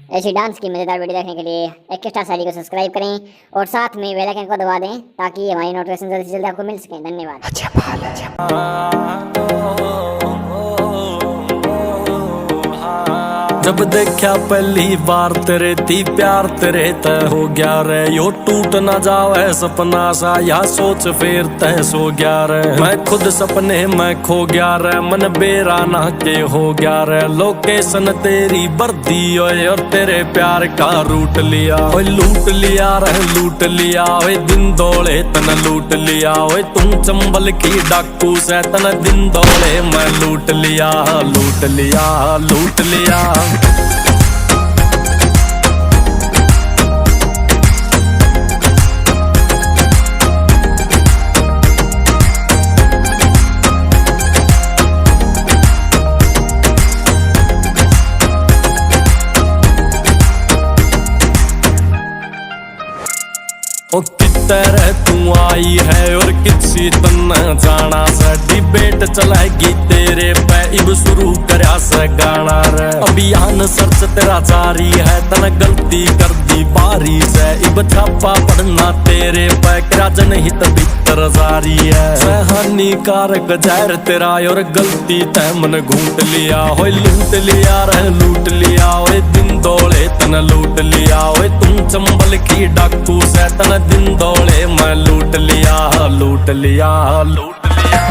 ऐसी डांस की मजेदार वीडियो देखने के लिए एक स्टार शायरी को सब्सक्राइब करें और साथ में बेल आइकन को दबा दें ताकि हमारी नोटिफिकेशन जल्दी से जल्दी आपको मिल सके। धन्यवाद। जब देखा पहली बार तेरे थी प्यार तेरे तय हो गया रे, यो टूट ना जावे सपना सा या सोच फिर तय सो गया रे। मैं खुद सपने में खो गया रे, मन बेरा ना के हो गया रे। लोकेशन तेरी बर्दी ओए और तेरे प्यार का रूट लिया ओए, लूट लिया रे लूट लिया ओए, दिन दौड़े तन लूट लिया ओए। तुम चंबल की डाकू से तन दिन दौड़े मैं लूट लिया लूट लिया लूट लिया। ओ कितने तू आई है और किसी तन जाना से, डिबेट चलाएगी तेरे पे इब शुरू करया से गाना रे। अभियान सर्च तेरा जारी है, तन गलती कर दी बारी से, इब छापा पड़ना तेरे पे क्या जनहित भीतर जारी है। हानिकारक जहर तेरा और गलती तय मन घूट लिया हो, लूट लिया रे लूट लिया ओए, दिन दौड़े तन लूट लिया ओए। तुम चंबल की डाकू से तन दिन दौड़े मैं लूट लिया लूट लिया लूट लिया।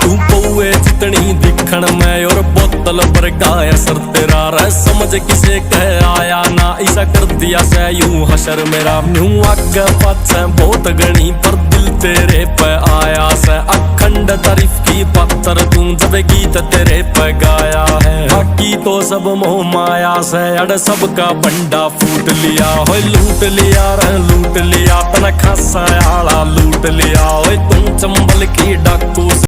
तू पौए जितनी दिखण में और बोतल पर गाय सर तेरा रह, समझ किसे कह आया ना ऐसा कर दिया से यूं हशर मेरा। यूं आगे पाछे बहुत गणी पर दिल तेरे पे आया से, अखंड तारीफ की पत्थर तू जब गीत तेरे पे गाया है। बाकी तो सब मोह माया से अड़ सबका बंडा फूट लिया हो, लूट लिया रे लूट लिया तन खासा आला लूट लिया ओए। तुम चंबल की डाकू